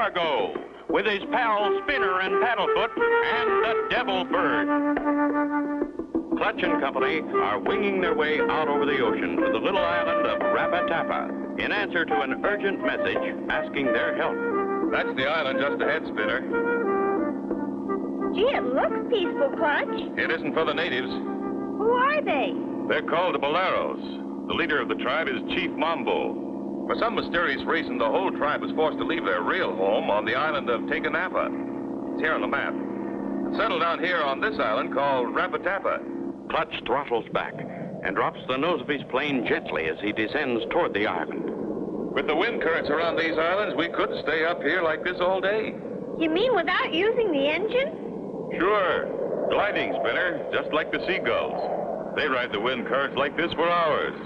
Cargo, with his pals Spinner and Paddlefoot and the Devil Bird. Clutch and Company are winging their way out over the ocean to the little island of Rapatapa in answer to an urgent message asking their help. That's the island just ahead, Spinner. Gee, it looks peaceful, Clutch. It isn't for the natives. Who are they? They're called the Boleros. The leader of the tribe is Chief Mambo. For some mysterious reason, the whole tribe was forced to leave their real home on the island of Tecanapa. It's here on the map. It's settled down here on this island called Rapatapa. Clutch throttles back and drops the nose of his plane gently as he descends toward the island. With the wind currents around these islands, we could stay up here like this all day. You mean without using the engine? Sure. Gliding, Spinner, just like the seagulls. They ride the wind currents like this for hours.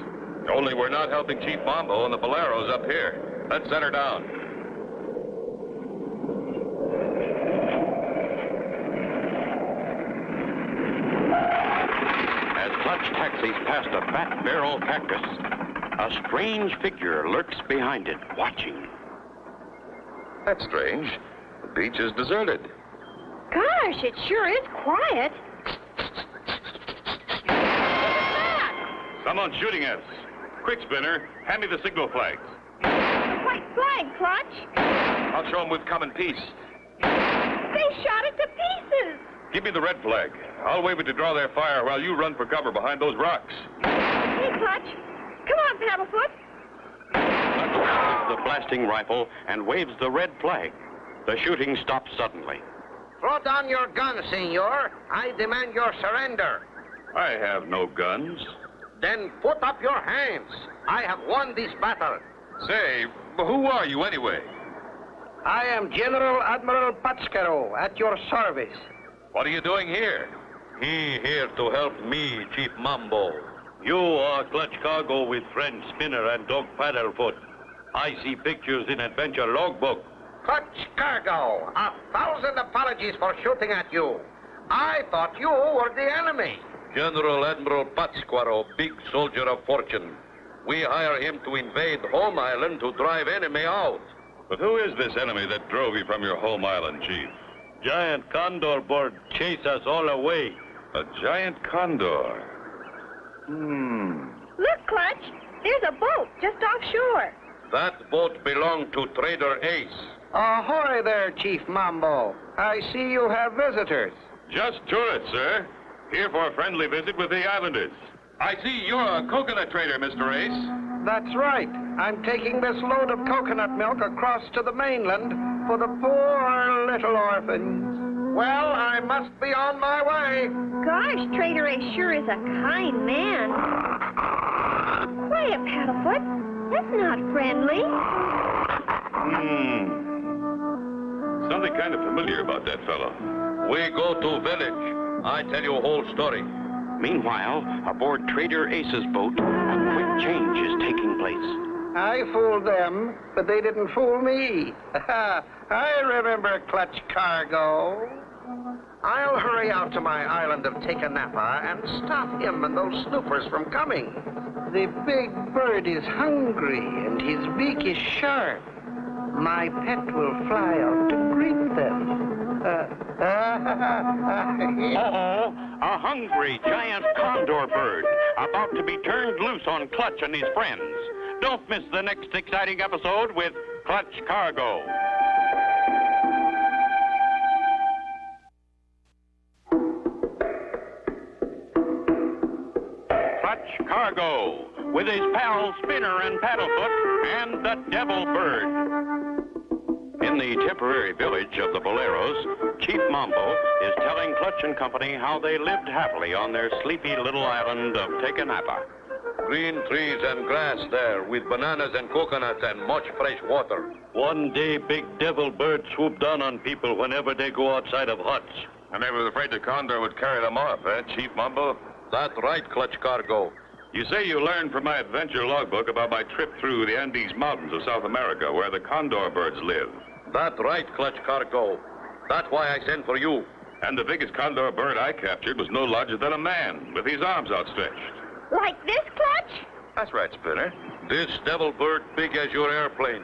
Only we're not helping Chief Mambo and the Boleros up here. Let's set her down. As Clutch taxis past a fat barrel cactus, a strange figure lurks behind it, watching. That's strange. The beach is deserted. Gosh, it sure is quiet. Someone's shooting at us. Quick, Spinner. Hand me the signal flags. The white flag, Clutch. I'll show them we've come in peace. They shot it to pieces. Give me the red flag. I'll wave it to draw their fire while you run for cover behind those rocks. Hey, Clutch. Come on, Paddlefoot. Clutch grabs the blasting rifle and waves the red flag. The shooting stops suddenly. Throw down your gun, senor. I demand your surrender. I have no guns. Then put up your hands. I have won this battle. Say, who are you anyway? I am General Admiral Patscaro at your service. What are you doing here? He here to help me, Chief Mambo. You are Clutch Cargo with friend Spinner and Dog Paddlefoot. I see pictures in adventure logbook. Clutch Cargo, 1,000 apologies for shooting at you. I thought you were the enemy. General Admiral Patsquaro, big soldier of fortune. We hire him to invade home island to drive enemy out. But who is this enemy that drove you from your home island, Chief? Giant condor bird chase us all away. A giant condor. Look, Clutch. There's a boat just offshore. That boat belonged to Trader Ace. Ahoy there, Chief Mambo. I see you have visitors. Just tourists, sir. Here for a friendly visit with the islanders. I see you're a coconut trader, Mr. Ace. That's right. I'm taking this load of coconut milk across to the mainland for the poor little orphans. Well, I must be on my way. Gosh, Trader Ace sure is a kind man. Quiet, Paddlefoot. That's not friendly. Something kind of familiar about that fellow. We go to village. I tell you a whole story. Meanwhile, aboard Trader Ace's boat, a quick change is taking place. I fooled them, but they didn't fool me. I remember Clutch Cargo. I'll hurry out to my island of Tecanapa and stop him and those snoopers from coming. The big bird is hungry and his beak is sharp. My pet will fly out to greet them. Uh-oh, a hungry giant condor bird about to be turned loose on Clutch and his friends. Don't miss the next exciting episode with Clutch Cargo. Clutch Cargo, with his pals Spinner and Paddlefoot and the Devil Bird. In the temporary village of the Boleros, Chief Mambo is telling Clutch and Company how they lived happily on their sleepy little island of Tecanapa. Green trees and grass there with bananas and coconuts and much fresh water. One day, big devil bird swoop down on people whenever they go outside of huts. And they were afraid the condor would carry them off, eh, Chief Mambo? That's right, Clutch Cargo. You say you learned from my adventure logbook about my trip through the Andes Mountains of South America, where the condor birds live. That's right, Clutch Cargo. That's why I sent for you. And the biggest condor bird I captured was no larger than a man, with his arms outstretched. Like this, Clutch? That's right, Spinner. This devil bird big as your airplane.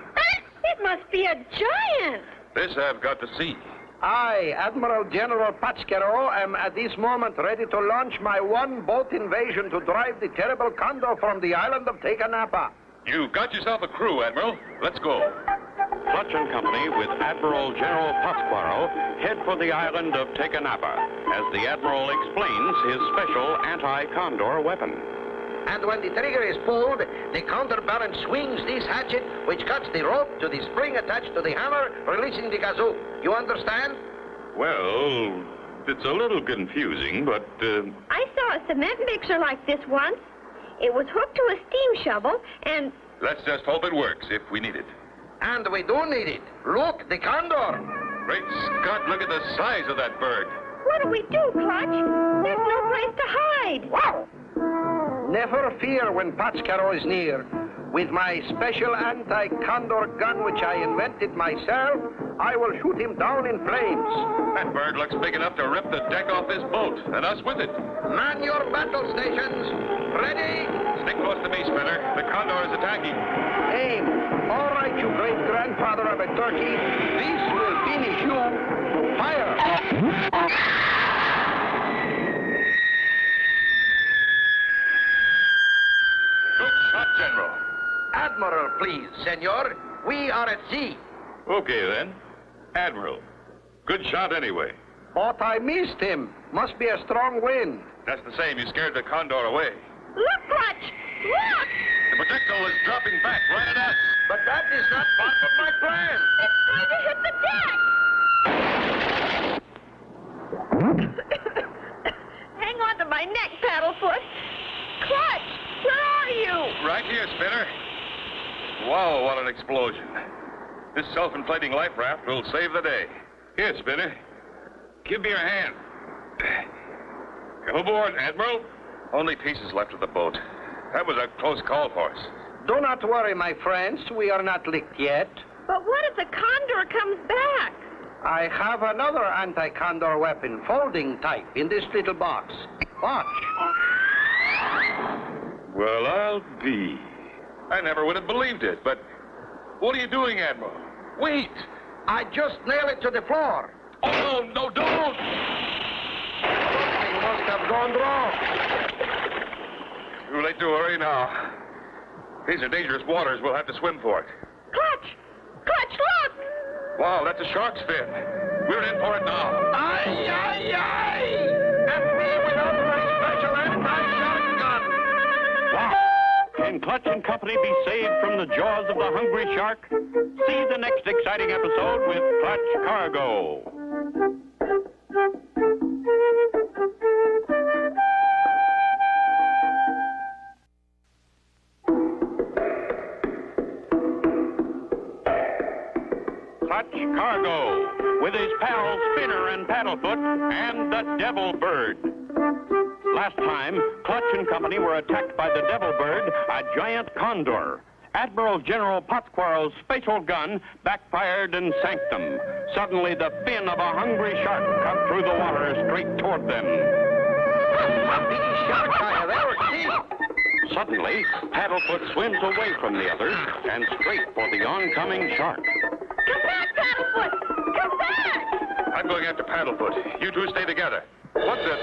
It must be a giant. This I've got to see. I, Admiral General Patscaro, am at this moment ready to launch my one-boat invasion to drive the terrible condor from the island of Tecanapa. You've got yourself a crew, Admiral. Let's go. Clutch and Company with Admiral General Pasquaro head for the island of Tecanapa as the Admiral explains his special anti-condor weapon. And when the trigger is pulled, the counterbalance swings this hatchet, which cuts the rope to the spring attached to the hammer, releasing the kazoo. You understand? Well, it's a little confusing, but, I saw a cement mixer like this once. It was hooked to a steam shovel, and... let's just hope it works if we need it. And we do need it. Look, the condor. Great Scott, look at the size of that bird. what do we do, Clutch? There's no place to hide. Wow! Never fear when Patscaro is near. With my special anti-condor gun, which I invented myself, I will shoot him down in flames. That bird looks big enough to rip the deck off this boat, and us with it. Man your battle stations. Ready? Stick close to me, Spinner. The condor is attacking. Aim. All right, you great-grandfather of a turkey. This will finish you. Fire. Good shot, General. Admiral, please, senor. We are at sea. Okay, then. Admiral. Good shot anyway. But I missed him. Must be a strong wind. That's the same. You scared the condor away. Look, Clutch! Look! The projectile is dropping back right at us. But that is not part of my plan. It's going to hit the deck! Hang on to my neck, Paddlefoot. Clutch, where are you? Right here, Spinner. Wow, what an explosion. This self-inflating life raft will save the day. Here, Spinner. Give me your hand. Come aboard, Admiral. Only pieces left of the boat. That was a close call for us. Do not worry, my friends. We are not licked yet. But what if the condor comes back? I have another anti-condor weapon, folding type, in this little box. Watch. Well, I'll be. I never would have believed it, but what are you doing, Admiral? Wait! I just nail it to the floor. Oh, no, don't! Something must have gone wrong. Too late to worry now. These are dangerous waters. We'll have to swim for it. Clutch! Clutch, look! Wow, that's a shark's fin. We're in for it now. Aye, aye, aye! And me without my special anti-shark gun. Wow! Can Clutch and Company be saved from the jaws of the hungry shark? See the next exciting episode with Clutch Cargo. Clutch Cargo, with his pals Spinner and Paddlefoot and the Devil Bird. Last time, Clutch and Company were attacked by the Devil Bird, a giant condor. Admiral General Pátzcuaro's special gun backfired and sank them. Suddenly, the fin of a hungry shark cut through the water straight toward them. The biggest shark I have ever seen. Suddenly, Paddlefoot swims away from the others and straight for the oncoming shark. Come back, Paddlefoot! Come back! I'm going after Paddlefoot. You two stay together. What the...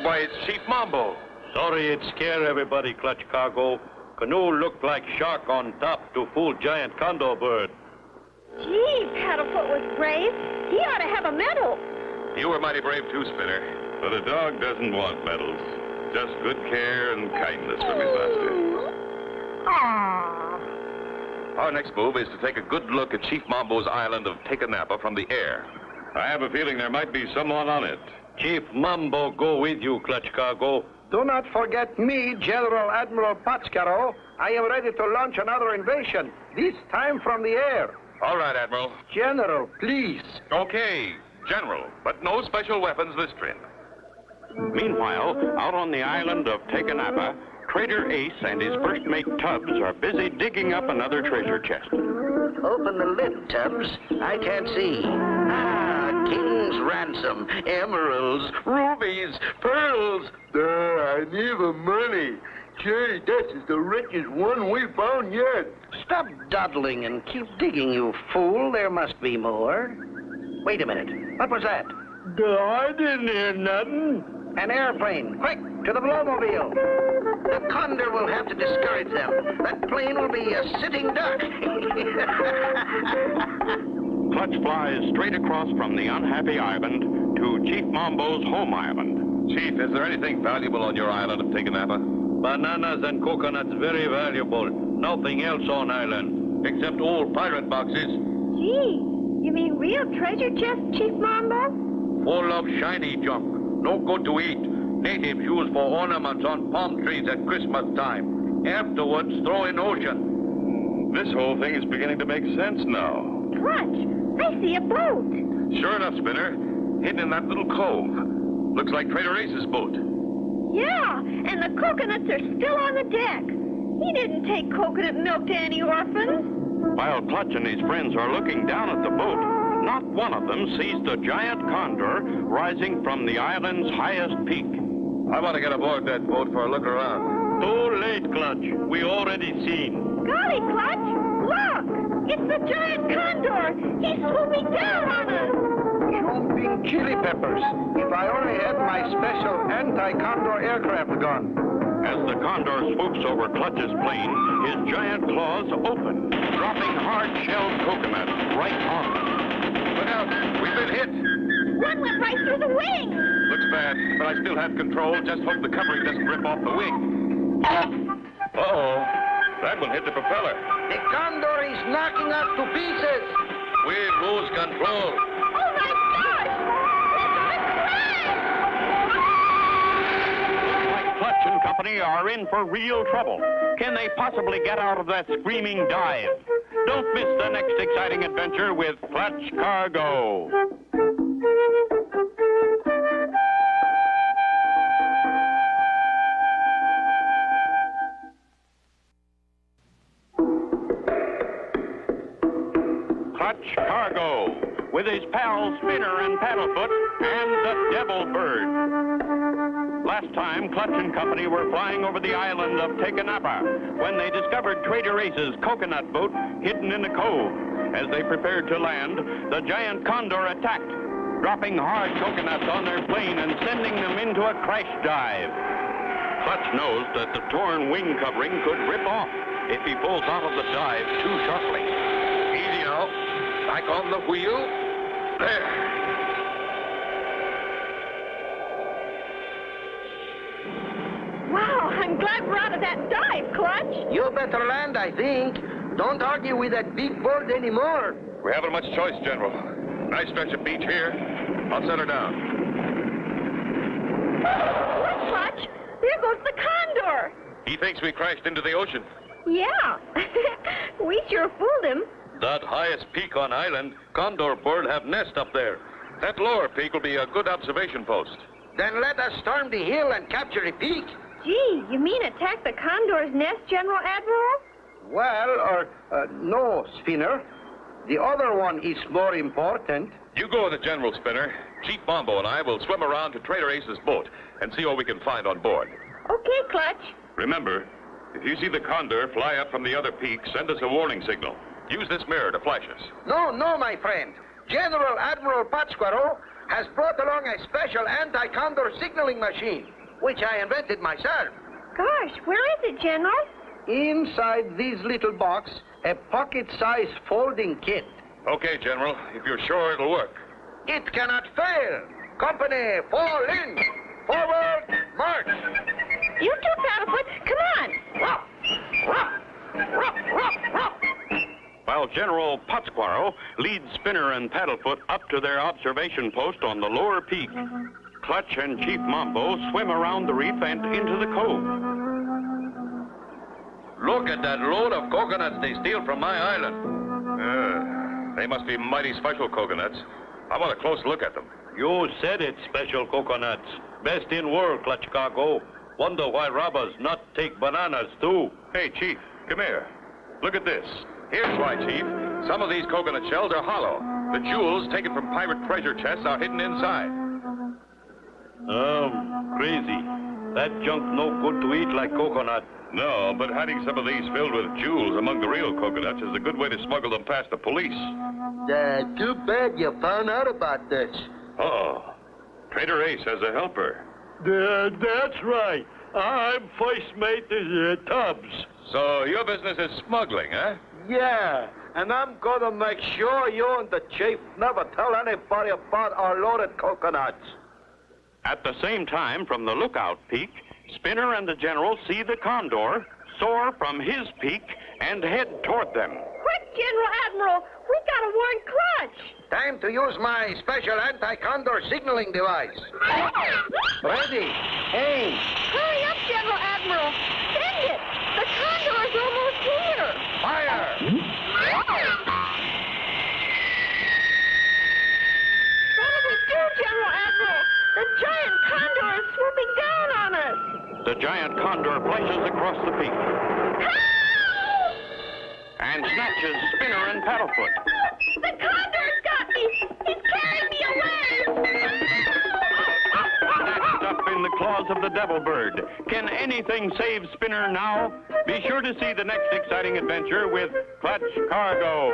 Why, it's Chief Mambo. Sorry it scare everybody, Clutch Cargo. Canoe looked like shark on top to fool giant condor bird. Gee, Paddlefoot was brave. He ought to have a medal. You were mighty brave too, Spinner. But a dog doesn't want medals. Just good care and kindness from his master. Aww. Our next move is to take a good look at Chief Mambo's island of Tecanapa from the air. I have a feeling there might be someone on it. Chief Mambo go with you, Clutch Cargo. Do not forget me, General Admiral Pátzcaro. I am ready to launch another invasion, this time from the air. All right, Admiral. General, please. Okay, General, but no special weapons this trip. Meanwhile, out on the island of Tecanapa, Trader Ace and his first mate Tubbs are busy digging up another treasure chest. Open the lid, Tubbs. I can't see. Ah, king's ransom, emeralds, rubies, pearls. I need the money. Gee, this is the richest one we found yet. Stop dawdling and keep digging, you fool. There must be more. Wait a minute. What was that? I didn't hear nothing. An airplane. Quick, to the blowmobile. The condor will have to discourage them. That plane will be a sitting duck. Clutch flies straight across from the unhappy island to Chief Mambo's home island. Chief, is there anything valuable on your island of Teganapa? Bananas and coconuts very valuable. Nothing else on island, except old pirate boxes. Gee, you mean real treasure chests, Chief Mambo? Full of shiny junk. No good to eat. Natives use for ornaments on palm trees at Christmas time. Afterwards, throw in ocean. This whole thing is beginning to make sense now. Clutch, I see a boat. Sure enough, Spinner. Hidden in that little cove. Looks like Trader Ace's boat. Yeah, and the coconuts are still on the deck. He didn't take coconut milk to any orphans. While Clutch and his friends are looking down at the boat, not one of them sees the giant condor rising from the island's highest peak. I want to get aboard that boat for a look around. Too late, Clutch. We already seen. Golly, Clutch, look! It's the giant condor! He's swooping down on us! Jumping chili peppers. If I only had my special anti-condor aircraft gun. As the condor swoops over Clutch's plane, his giant claws open, dropping hard-shelled coconuts right on them. Look out! We've been hit! One went right through the wing! Looks bad, but I still have control. Just hope the covering doesn't rip off the wing. Uh-oh. That one hit the propeller. The condor is knocking us to pieces. We lose control. Oh, my gosh! Like Clutch and company are in for real trouble. Can they possibly get out of that screaming dive? Don't miss the next exciting adventure with Clutch Cargo. Clutch Cargo, with his pals Spinner and Paddlefoot and the Devil Bird. Last time, Clutch and company were flying over the island of Teganapa when they discovered Trader Ace's coconut boat hidden in a cove. As they prepared to land, the giant condor attacked, dropping hard coconuts on their plane and sending them into a crash dive. Clutch knows that the torn wing covering could rip off if he pulls out of the dive too sharply. Easy now. Back on the wheel. There. Wow, I'm glad we're out of that dive, Clutch. You better land, I think. Don't argue with that big bird anymore. We haven't much choice, General. Nice stretch of beach here. I'll set her down. Look, Clutch, there goes the condor. He thinks we crashed into the ocean. Yeah, we sure fooled him. That highest peak on island, condor bird have nest up there. That lower peak will be a good observation post. Then let us storm the hill and capture the peak. Gee, you mean attack the condor's nest, General Admiral? Well, no, Spinner. The other one is more important. You go with the General, Spinner. Chief Mambo and I will swim around to Trader Ace's boat and see what we can find on board. Okay, Clutch. Remember, if you see the condor fly up from the other peak, send us a warning signal. Use this mirror to flash us. No, my friend. General Admiral Pátzcuaro has brought along a special anti-condor signaling machine, which I invented myself. Gosh, where is it, General? Inside this little box, a pocket-sized folding kit. Okay, General, if you're sure it'll work. It cannot fail. Company, fall in. Forward, march. You too, Paddlefoot. Come on. Ruff, ruff, ruff, ruff, ruff. While General Pátzcuaro leads Spinner and Paddlefoot up to their observation post on the lower peak, Clutch and Chief Mambo swim around the reef and into the cove. Look at that load of coconuts they steal from my island. They must be mighty special coconuts. I want a close look at them. You said it, special coconuts. Best in world, Clutch Cargo. Wonder why robbers not take bananas, too. Hey, Chief, come here. Look at this. Here's why, Chief. Some of these coconut shells are hollow. The jewels taken from pirate treasure chests are hidden inside. Crazy. That junk no good to eat like coconut. No, but hiding some of these filled with jewels among the real coconuts is a good way to smuggle them past the police. Too bad you found out about this. Oh, Trader Ace has a helper. That's right. I'm first mate to Tubbs. So your business is smuggling, huh? Yeah, and I'm gonna make sure you and the chief never tell anybody about our loaded coconuts. At the same time, from the lookout peak, Spinner and the General see the Condor soar from his peak and head toward them. Quick, General Admiral! We gotta warn Clutch! Time to use my special anti-condor signaling device. Ready, aim. Hurry up, General Admiral! Send it! The Condor is almost here! Fire! What do we do, General Admiral? The giant Condor is swooping down on us! The giant Condor flashes across the peak and snatches Spinner and Paddlefoot. The Condor's got me! He's carrying me away! Snatched up in the claws of the Devil Bird. Can anything save Spinner now? Be sure to see the next exciting adventure with Clutch Cargo.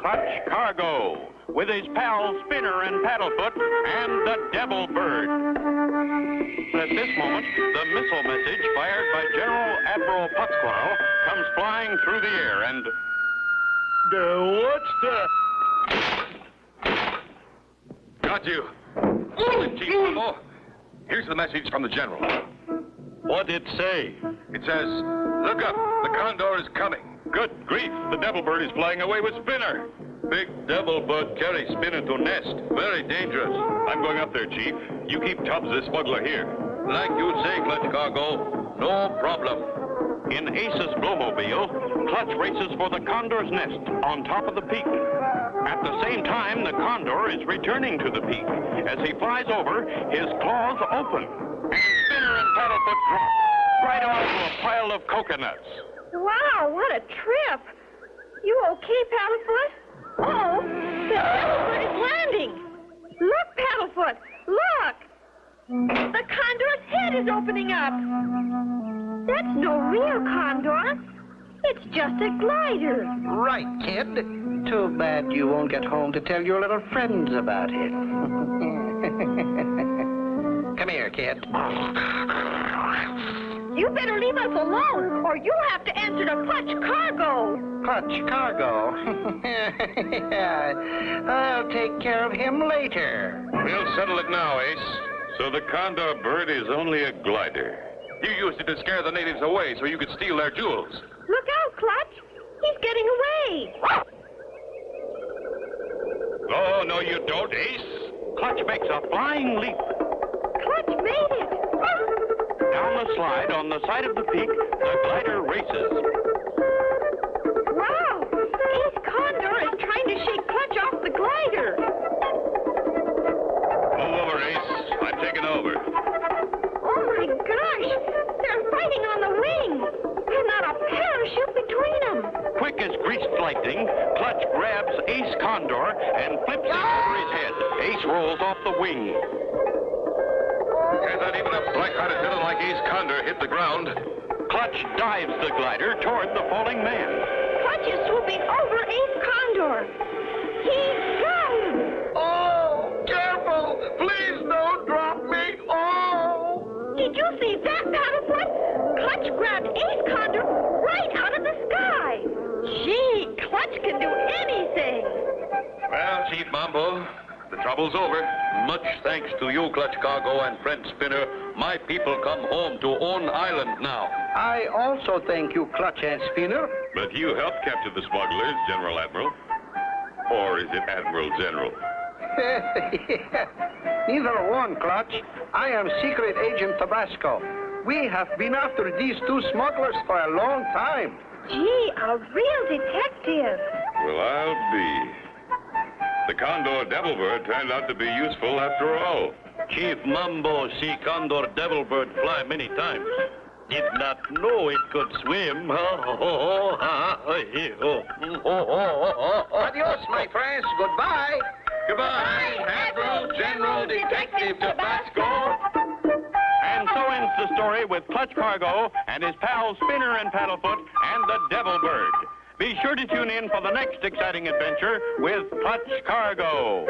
Clutch Cargo, with his pals Spinner and Paddlefoot and the Devil Bird. At this moment, the missile message fired by General Admiral Putzquarrel comes flying through the air and... What's that? Got you. Hold it, Chief Mambo. Here's the message from the General. What'd it say? It says, look up, the Condor is coming. Good grief, the Devil Bird is flying away with Spinner. Big Devil Bird carry Spinner to nest. Very dangerous. I'm going up there, Chief. You keep Tubbs, the smuggler, here. Like you say, Clutch Cargo, no problem. In Ace's Blowmobile, Clutch races for the Condor's nest on top of the peak. At the same time, the Condor is returning to the peak. As he flies over, his claws open, and Spinner and Paddlefoot drop right onto a pile of coconuts. Wow, what a trip! You okay, Paddlefoot? Uh-oh, the Paddlefoot is landing! Look, Paddlefoot, look! The Condor's head is opening up! That's no real Condor. It's just a glider. Right, kid. Too bad you won't get home to tell your little friends about it. Come here, kid. You better leave us alone, or you'll have to answer to Clutch Cargo. Clutch Cargo? Yeah, I'll take care of him later. We'll settle it now, Ace. So the Condor Bird is only a glider. You used it to scare the natives away so you could steal their jewels. Look out, Clutch. He's getting away. Oh, no, you don't, Ace. Clutch makes a flying leap. Clutch made it. Down the slide on the side of the peak, the glider races. Wow, Ace Condor is trying to shake Clutch off the glider. Move over, Ace. I'm taking over. Oh, my gosh. They're fighting on the wing. And not a parachute between them. Quick as greased lightning, Clutch grabs Ace Condor and flips him over his head. Ace rolls off the wing. There's not even a black-hearted villain like Ace Condor hit the ground. Clutch dives the glider toward the falling man. Clutch is swooping over Ace Condor. He's got him. Oh, careful! Please don't drop me! Oh! Did you see that, Paddlefoot? Clutch grabbed Ace Condor right out of the sky. Gee, Clutch can do anything. Well, Chief Mambo, the trouble's over. Much thanks to you, Clutch Cargo and friend Spinner. My people come home to own island now. I also thank you, Clutch and Spinner. But you helped capture the smugglers, General Admiral. Or is it Admiral General? Neither one, Clutch. I am Secret Agent Tabasco. We have been after these two smugglers for a long time. Gee, a real detective. Well, I'll be. The Condor Devil Bird turned out to be useful after all. Chief Mambo see Condor Devil Bird fly many times. Did not know it could swim. Adios, my friends. Goodbye. Goodbye, Admiral General Detective Tabasco. And so ends the story with Clutch Cargo and his pals Spinner and Paddlefoot and the Devil Bird. Be sure to tune in for the next exciting adventure with Clutch Cargo.